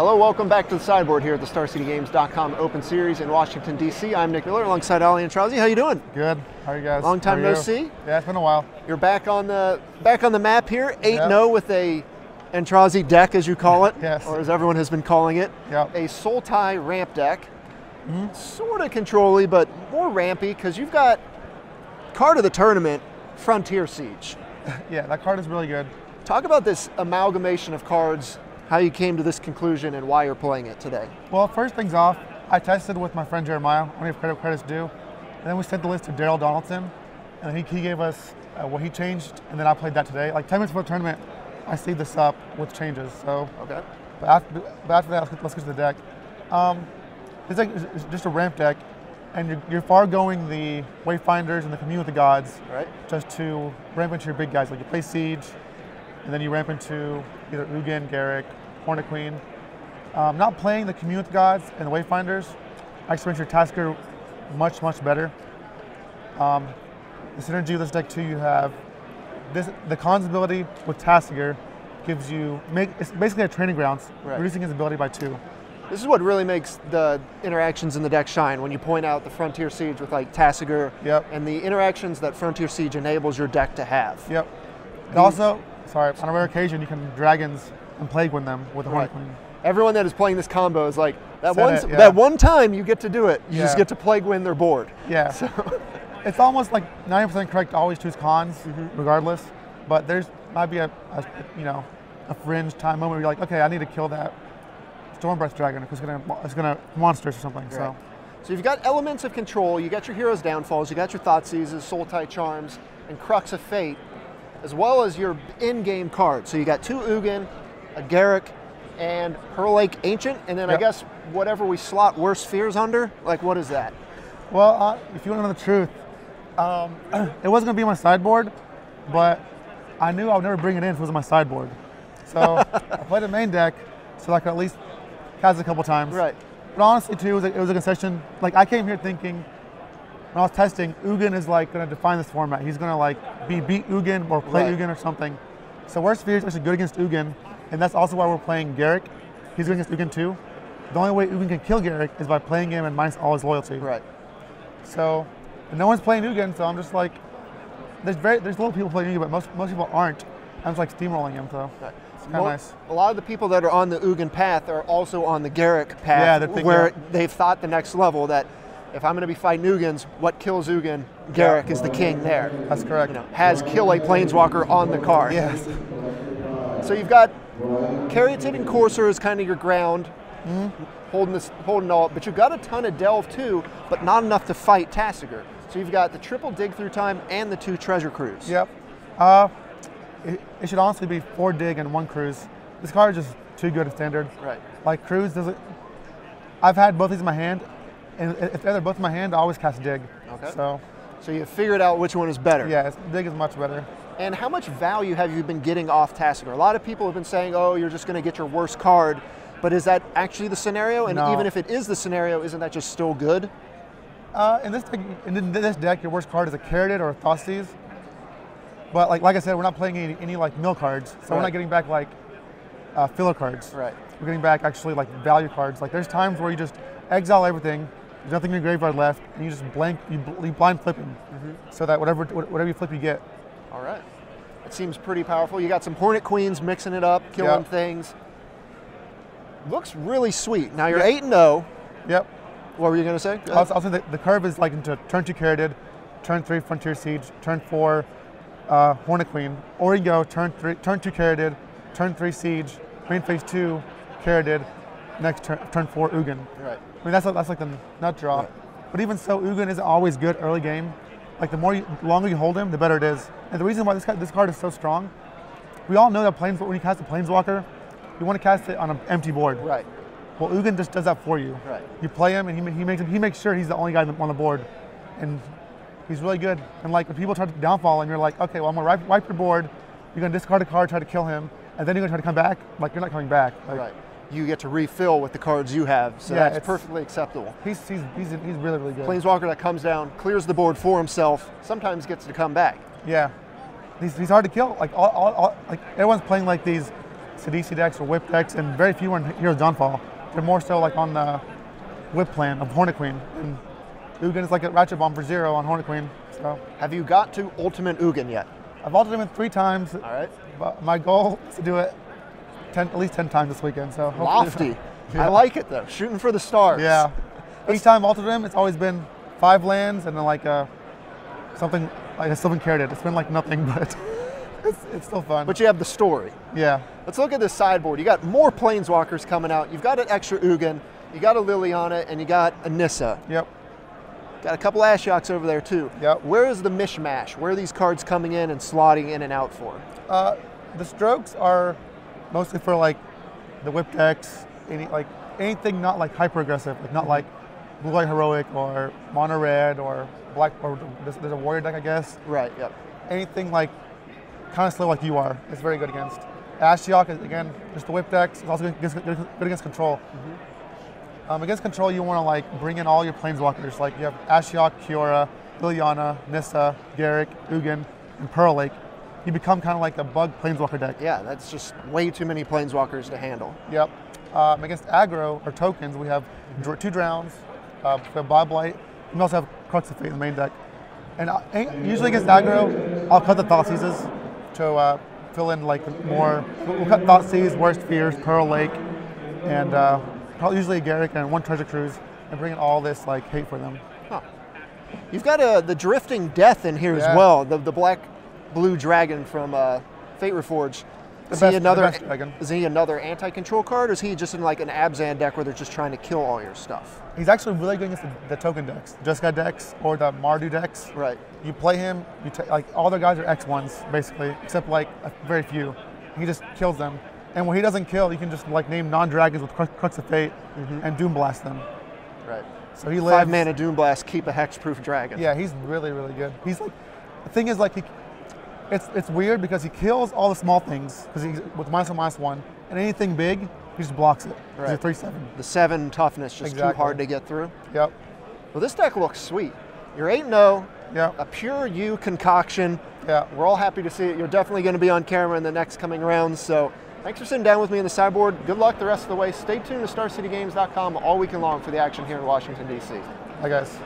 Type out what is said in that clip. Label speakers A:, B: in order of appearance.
A: Hello, welcome back to the sideboard here at the StarCityGames.com Open Series in Washington, D.C. I'm Nick Miller alongside Aintrazi. How you doing?
B: Good. How are you guys?
A: Long time no see.
B: Yeah, it's been a while.
A: You're back on the map here, 8-0 with a Aintrazi deck, as you call it,
B: Yes.
A: or as everyone has been calling it.
B: Yep.
A: A Sultai ramp deck. Sort of control-y, but more rampy, because you've got card of the tournament, Frontier Siege.
B: Yeah, that card is really good.
A: Talk about this amalgamation of cards, how you came to this conclusion and why you're playing it today.
B: Well, first things off, I tested with my friend Jeremiah. I want to give credit's due. And then we sent the list to Daryl Donaldson, and he gave us what he changed, and then I played that today. Like 10 minutes before the tournament, I see this up with changes. So,
A: okay.
B: But after that, let's get to the deck. It's just a ramp deck, and you're forgoing the Wayfinders and the Commune with the Gods,
A: right,
B: just to ramp into your big guys. Like you play Siege, and then you ramp into either Ugin, Garrick, Hornet Queen. Not playing the Commune with the Gods and the Wayfinders actually makes your Tasker much better. The synergy of this deck too, you have the Khan's ability with Tasker gives you it's basically a training grounds,
A: right,
B: reducing his ability by 2.
A: This is what really makes the interactions in the deck shine, when you point out the Frontier Siege with like Tassiger, and the interactions that Frontier Siege enables your deck to have.
B: Yep. And also, sorry, on a rare occasion you can Dragons and Plague Win them with the Hornet Queen.
A: Everyone that is playing this combo is like, that one time you get to do it, you just get to Plague Win their board.
B: Yeah. So it's almost like 90% correct to always choose Khans, regardless, but there's might be a fringe time moment where you're like, okay, I need to kill that Stormbreath Dragon because it's gonna monsters or something.
A: Right. So you've got elements of control, you got your Hero's Downfalls, you got your Thoughtseizes, Sultai Charms, and Crux of Fate, as well as your in-game cards. So you got 2 Ugin, a Garrick, and Pearl Lake Ancient, and then I guess whatever we slot Worst Fears under, like what is that?
B: Well, if you want to know the truth, it wasn't gonna be my sideboard, but I knew I would never bring it in if it was on my sideboard. So I played a main deck so I could at least cast it a couple times.
A: Right.
B: But honestly, too, it was a concession. Like, I came here thinking, when I was testing, Ugin is like going to define this format. He's going to like beat Ugin or play Ugin or something. So Worst Fears is actually good against Ugin, and that's also why we're playing Garrick. He's good against Ugin too. The only way Ugin can kill Garrick is by playing him and minus all his loyalty.
A: Right. So,
B: and no one's playing Ugin, so I'm just like, there's little people playing Ugin, but most people aren't. I'm just like steamrolling him, so.
A: Right.
B: It's kind of nice.
A: A lot of the people that are on the Ugin path are also on the Garrick path, where they've thought the next level that if I'm going to be fighting Ugins, what kills Ugin? Garrick is the king there.
B: That's correct.
A: Has kill a Planeswalker on the card.
B: Yes.
A: So you've got Caryatid and Courser as kind of your ground, holding all up, but you've got a ton of Delve too, but not enough to fight Tassiger. So you've got the triple dig through time and the 2 treasure cruise.
B: Yep. It should honestly be 4 dig and 1 cruise. This card is just too good at standard.
A: Right.
B: Like cruise doesn't. I've had both these in my hand, and if they're both in my hand, I always cast dig.
A: Okay.
B: So
A: you figured out which one is better.
B: Yeah, dig is much better.
A: And how much value have you been getting off Tassiger? A lot of people have been saying, oh, you're just going to get your worst card, but is that actually the scenario? And even if it is the scenario, isn't that just still good?
B: In this deck, your worst card is a Caryatid or a Thoughtseize. But like I said, we're not playing any like mill cards, so we're not getting back like filler cards.
A: Right.
B: We're getting back actually like value cards. Like there's times where you just exile everything, there's nothing in your graveyard left, and you just you blind flip him, so that whatever you flip, you get.
A: All right. It seems pretty powerful. You got some Hornet Queens mixing it up, killing things. Looks really sweet. Now you're 8-0.
B: Yep.
A: What were you going to say?
B: I'll say the curve is like into turn 2 Caryatid, turn 3 Frontier Siege, turn 4 Hornet Queen, or you go turn 2 Caryatid, turn 3 Siege, main phase 2 Caryatid, next turn 4 Ugin.
A: Right.
B: I mean that's like the nut draw. Right. But even so, Ugin isn't always good early game. Like the longer you hold him, the better it is. And the reason why this card is so strong, we all know that when you cast a Planeswalker, you want to cast it on an empty board.
A: Right.
B: Well, Ugin just does that for you.
A: Right.
B: You play him, and he makes sure he's the only guy on the board, and he's really good. And like when people try to downfall, and you're like, okay, well I'm gonna wipe your board. You're gonna discard a card, try to kill him, and then you're gonna try to come back. Like you're not coming back. Like,
A: right. You get to refill with the cards you have, so that's perfectly acceptable.
B: He's really good.
A: Planeswalker that comes down, clears the board for himself, sometimes gets to come back.
B: Yeah. He's hard to kill. Like like everyone's playing like these SCGDC decks or whip decks, and very few are in Heroes Dawnfall. They're more so like on the whip plan of Hornet Queen. And Ugin is like a ratchet bomb for 0 on Hornet Queen. So
A: Have you got to Ultimate Ugin yet?
B: I've ulted him 3 times.
A: All right.
B: But my goal is to do it at least 10 times this weekend. So
A: Lofty.
B: Yeah.
A: I like it though. Shooting for the stars.
B: Yeah. Each time I've ulted him, it's always been 5 lands and then like something like a Sylvan Carrot. It's been like nothing, but it's still fun.
A: But you have the story.
B: Yeah.
A: Let's look at this sideboard. You got more Planeswalkers coming out. You've got an extra Ugin. You got a Liliana, and you got a Nissa.
B: Yep.
A: Got a couple Ashioks over there too.
B: Yep.
A: Where is the mishmash? Where are these cards coming in and slotting in and out for?
B: The strokes are mostly for like the whip decks, anything not like hyper aggressive, like not like blue white heroic or mono red or black, or there's a warrior deck, I guess.
A: Right. Yep.
B: Anything like kind of slow like you are, it's very good against. Ashiok is again just the whip decks. It's also good against control. Against control, you want to like bring in all your planeswalkers. Like you have Ashiok, Kiora, Liliana, Nissa, Garruk, Ugin, and Pearl Lake. You become kind of like a bug planeswalker deck.
A: Yeah, that's just way too many Planeswalkers to handle.
B: Yep. Against aggro or tokens, we have 2 Drowns, we have Boblight. We also have Crux of Fate in the main deck. And usually against aggro, I'll cut the Thoughtseizes to fill in like more. We'll cut Thoughtseize, Worst Fears, Pearl Lake, and probably usually a Garruk and 1 Treasure Cruise, and bring in all this like hate for them.
A: Huh. You've got the Drifting Death in here as well. The black-blue dragon from Fate Reforged. Is he another anti-control card, or is he just in like an Abzan deck where they're just trying to kill all your stuff?
B: He's actually really good against the token decks, Jeskai decks or the Mardu decks.
A: Right.
B: You play him, like all their guys are X1s basically, except like very few. He just kills them. And when he doesn't kill, you can just like name non-dragons with Crux of Fate and Doom Blast them.
A: Right.
B: So he lives.
A: 5 mana Doom Blast, keep a hexproof dragon.
B: Yeah, he's really, really good. He's like, the thing is like it's weird because he kills all the small things because he's with -1/-1, and anything big, he just blocks it.
A: Right.
B: He's a 3/7.
A: The 7 toughness just too hard to get through.
B: Yep.
A: Well, this deck looks sweet. You're 8-0.
B: Yep.
A: A pure U concoction.
B: Yeah.
A: We're all happy to see it. You're definitely going to be on camera in the next coming rounds. So thanks for sitting down with me in the sideboard. Good luck the rest of the way. Stay tuned to StarCityGames.com all weekend long for the action here in Washington, D.C.
B: Hi, guys.